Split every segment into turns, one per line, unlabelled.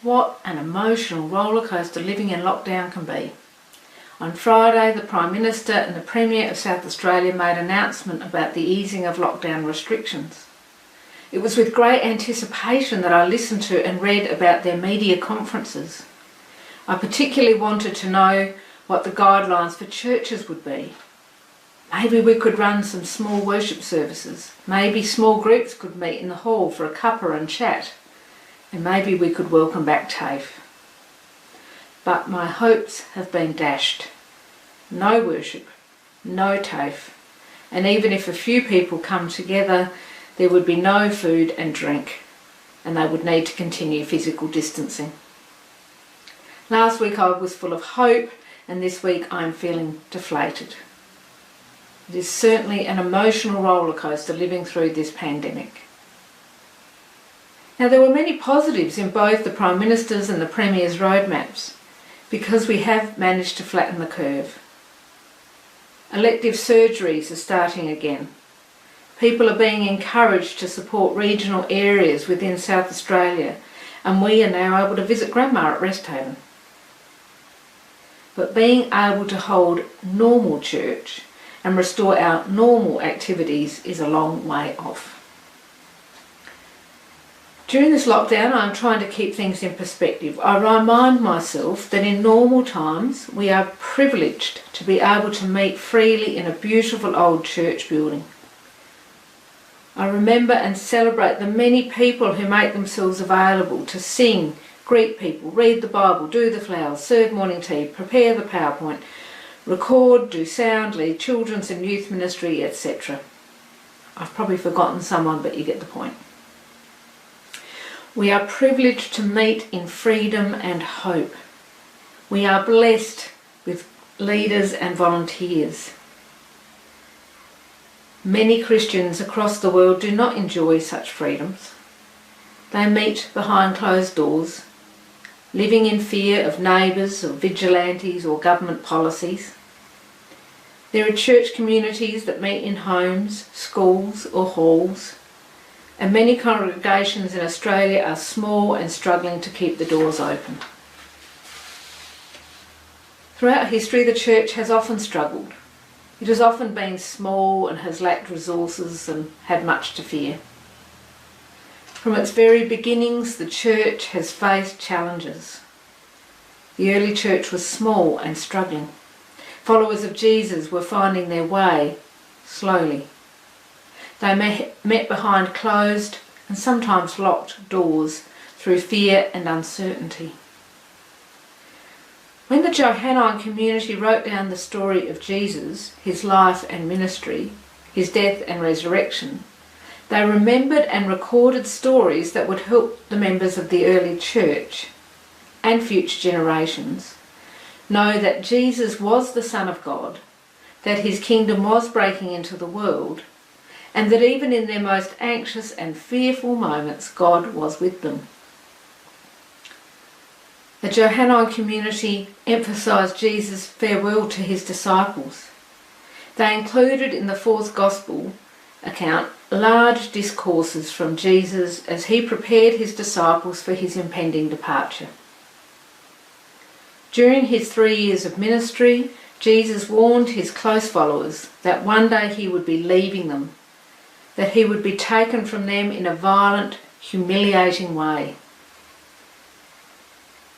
What an emotional rollercoaster living in lockdown can be. On Friday, the Prime Minister and the Premier of South Australia made an announcement about the easing of lockdown restrictions. It was with great anticipation that I listened to and read about their media conferences. I particularly wanted to know what the guidelines for churches would be. Maybe we could run some small worship services. Maybe small groups could meet in the hall for a cuppa and chat. And maybe we could welcome back TAFE. But my hopes have been dashed. No worship, no TAFE, and even if a few people come together, there would be no food and drink, and they would need to continue physical distancing. Last week I was full of hope, and this week I'm feeling deflated. It is certainly an emotional rollercoaster living through this pandemic. Now, there were many positives in both the Prime Minister's and the Premier's roadmaps, because we have managed to flatten the curve. Elective surgeries are starting again. People are being encouraged to support regional areas within South Australia, and we are now able to visit Grandma at Resthaven. But being able to hold normal church and restore our normal activities is a long way off. During this lockdown, I'm trying to keep things in perspective. I remind myself that in normal times, we are privileged to be able to meet freely in a beautiful old church building. I remember and celebrate the many people who make themselves available to sing, greet people, read the Bible, do the flowers, serve morning tea, prepare the PowerPoint, record, do sound, lead children's and youth ministry, etc. I've probably forgotten someone, but you get the point. We are privileged to meet in freedom and hope. We are blessed with leaders and volunteers. Many Christians across the world do not enjoy such freedoms. They meet behind closed doors, living in fear of neighbours or vigilantes or government policies. There are church communities that meet in homes, schools or halls. And many congregations in Australia are small and struggling to keep the doors open. Throughout history, the church has often struggled. It has often been small and has lacked resources and had much to fear. From its very beginnings, the church has faced challenges. The early church was small and struggling. Followers of Jesus were finding their way slowly. They met behind closed and sometimes locked doors through fear and uncertainty. When the Johannine community wrote down the story of Jesus, his life and ministry, his death and resurrection, they remembered and recorded stories that would help the members of the early church and future generations know that Jesus was the Son of God, that his kingdom was breaking into the world, and that even in their most anxious and fearful moments, God was with them. The Johannine community emphasised Jesus' farewell to his disciples. They included in the fourth Gospel account large discourses from Jesus as he prepared his disciples for his impending departure. During his 3 years of ministry, Jesus warned his close followers that one day he would be leaving them, that he would be taken from them in a violent, humiliating way.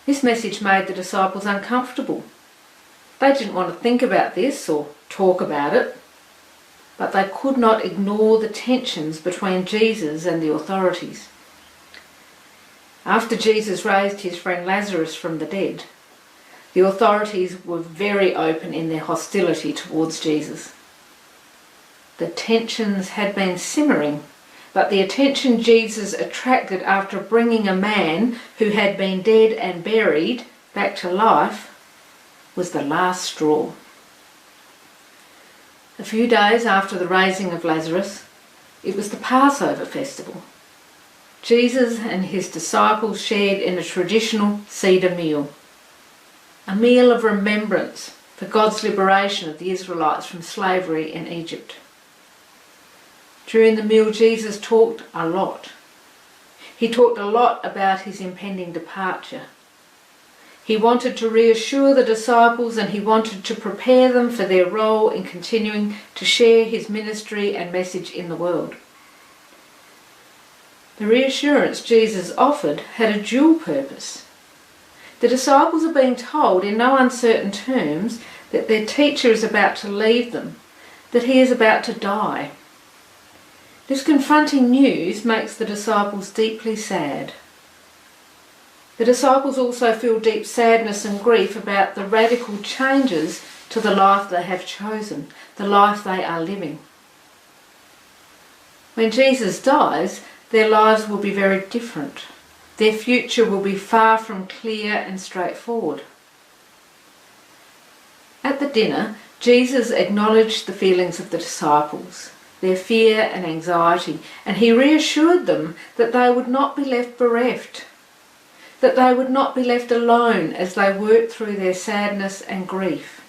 This message made the disciples uncomfortable. They didn't want to think about this or talk about it, but they could not ignore the tensions between Jesus and the authorities. After Jesus raised his friend Lazarus from the dead, the authorities were very open in their hostility towards Jesus. The tensions had been simmering, but the attention Jesus attracted after bringing a man who had been dead and buried back to life was the last straw. A few days after the raising of Lazarus, it was the Passover festival. Jesus and his disciples shared in a traditional Seder meal, a meal of remembrance for God's liberation of the Israelites from slavery in Egypt. During the meal, Jesus talked a lot. He talked a lot about his impending departure. He wanted to reassure the disciples, and he wanted to prepare them for their role in continuing to share his ministry and message in the world. The reassurance Jesus offered had a dual purpose. The disciples are being told in no uncertain terms that their teacher is about to leave them, that he is about to die. This confronting news makes the disciples deeply sad. The disciples also feel deep sadness and grief about the radical changes to the life they have chosen, the life they are living. When Jesus dies, their lives will be very different. Their future will be far from clear and straightforward. At the dinner, Jesus acknowledged the feelings of the disciples, their fear and anxiety, and he reassured them that they would not be left bereft, that they would not be left alone as they worked through their sadness and grief,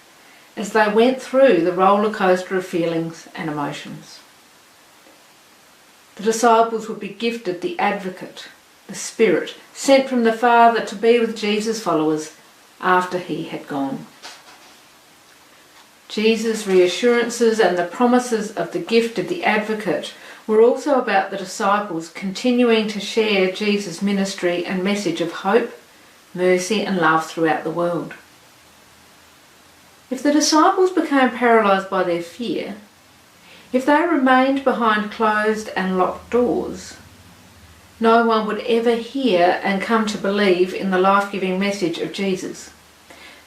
as they went through the roller coaster of feelings and emotions. The disciples would be gifted the Advocate, the Spirit, sent from the Father to be with Jesus' followers after he had gone. Jesus' reassurances and the promises of the gift of the Advocate were also about the disciples continuing to share Jesus' ministry and message of hope, mercy and love throughout the world. If the disciples became paralysed by their fear, if they remained behind closed and locked doors, no one would ever hear and come to believe in the life-giving message of Jesus.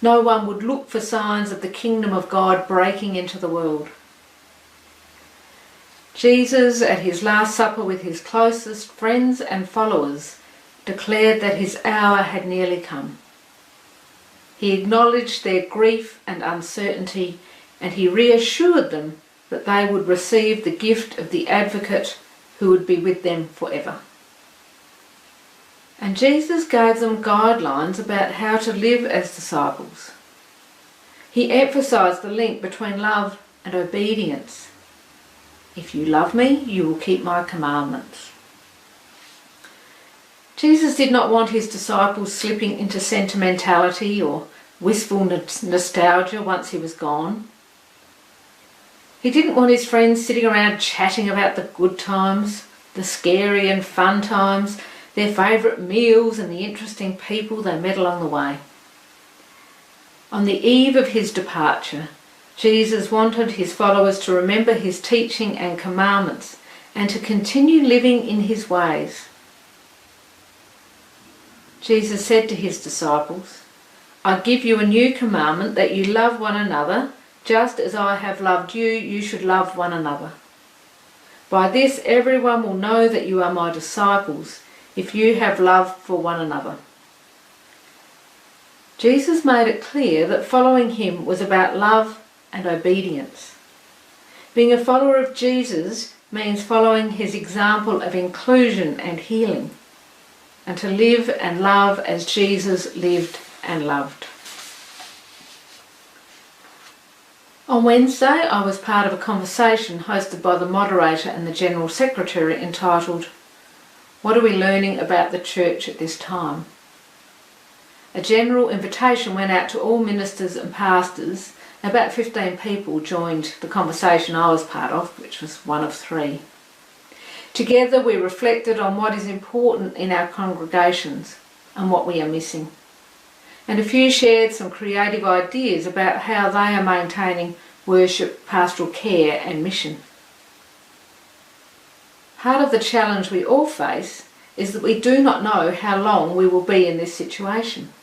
No one would look for signs of the kingdom of God breaking into the world. Jesus, at his Last Supper with his closest friends and followers, declared that his hour had nearly come. He acknowledged their grief and uncertainty, and he reassured them that they would receive the gift of the Advocate who would be with them forever. And Jesus gave them guidelines about how to live as disciples. He emphasised the link between love and obedience. If you love me, you will keep my commandments. Jesus did not want his disciples slipping into sentimentality or wistful nostalgia once he was gone. He didn't want his friends sitting around chatting about the good times, the scary and fun times, their favourite meals and the interesting people they met along the way. On the eve of his departure, Jesus wanted his followers to remember his teaching and commandments and to continue living in his ways. Jesus said to his disciples, "I give you a new commandment, that you love one another. Just as I have loved you, you should love one another. By this everyone will know that you are my disciples, if you have love for one another." Jesus made it clear that following him was about love and obedience. Being a follower of Jesus means following his example of inclusion and healing, and to live and love as Jesus lived and loved. On Wednesday, I was part of a conversation hosted by the moderator and the General Secretary entitled, "What are we learning about the church at this time?" A general invitation went out to all ministers and pastors. About 15 people joined the conversation I was part of, which was one of 3. Together we reflected on what is important in our congregations and what we are missing. And a few shared some creative ideas about how they are maintaining worship, pastoral care and mission. Part of the challenge we all face is that we do not know how long we will be in this situation.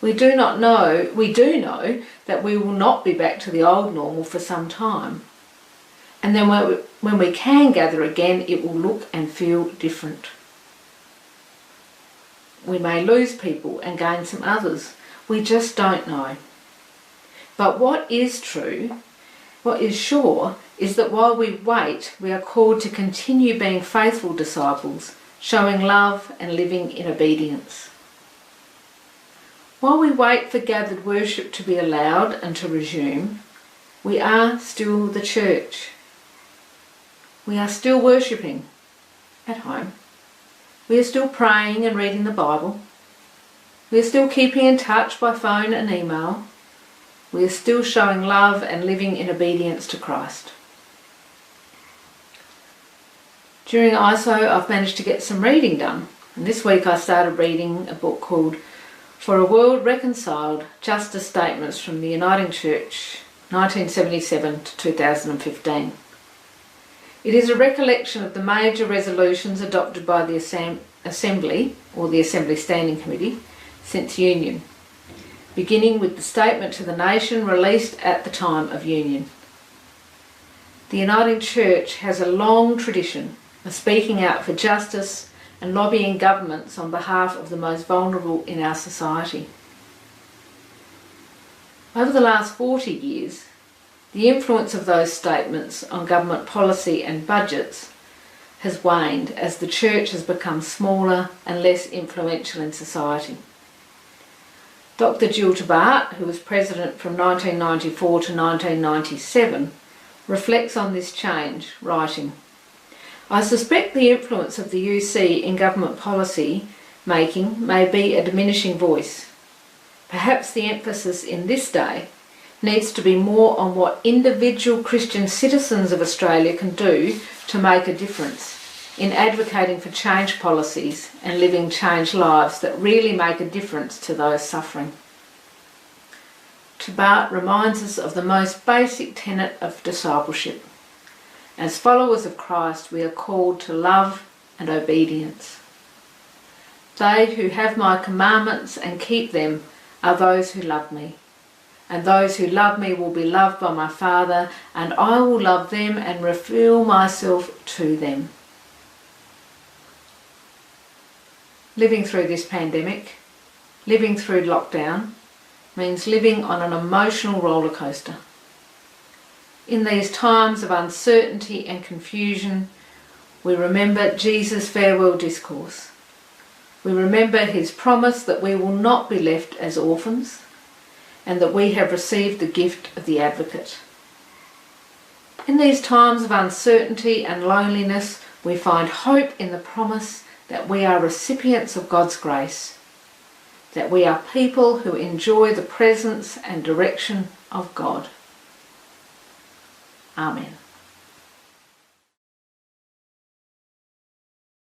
We do know that we will not be back to the old normal for some time. And then when we can gather again, it will look and feel different. We may lose people and gain some others. We just don't know. But what is true, what is sure, is that while we wait, we are called to continue being faithful disciples, showing love and living in obedience. While we wait for gathered worship to be allowed and to resume, we are still the church. We are still worshipping at home, We are still praying and reading the Bible. We are still keeping in touch by phone and email. We are still showing love and living in obedience to Christ. During ISO, I've managed to get some reading done, and this week I started reading a book called For a World Reconciled, Justice Statements from the Uniting Church, 1977 to 2015. It is a recollection of the major resolutions adopted by the Assembly, or the Assembly Standing Committee, since Union, beginning with the statement to the nation released at the time of Union. The Uniting Church has a long tradition of speaking out for justice and lobbying governments on behalf of the most vulnerable in our society. Over the last 40 years, the influence of those statements on government policy and budgets has waned as the church has become smaller and less influential in society. Dr. Jill Tabart, who was president from 1994 to 1997, reflects on this change, writing, "I suspect the influence of the UC in government policy making may be a diminishing voice. Perhaps the emphasis in this day needs to be more on what individual Christian citizens of Australia can do to make a difference in advocating for change policies and living changed lives that really make a difference to those suffering." Tabart reminds us of the most basic tenet of discipleship. As followers of Christ, we are called to love and obedience. "They who have my commandments and keep them are those who love me. And those who love me will be loved by my Father, and I will love them and reveal myself to them." Living through this pandemic, living through lockdown, means living on an emotional roller coaster. In these times of uncertainty and confusion, we remember Jesus' farewell discourse. We remember his promise that we will not be left as orphans, and that we have received the gift of the Advocate. In these times of uncertainty and loneliness, we find hope in the promise that we are recipients of God's grace, that we are people who enjoy the presence and direction of God. Amen.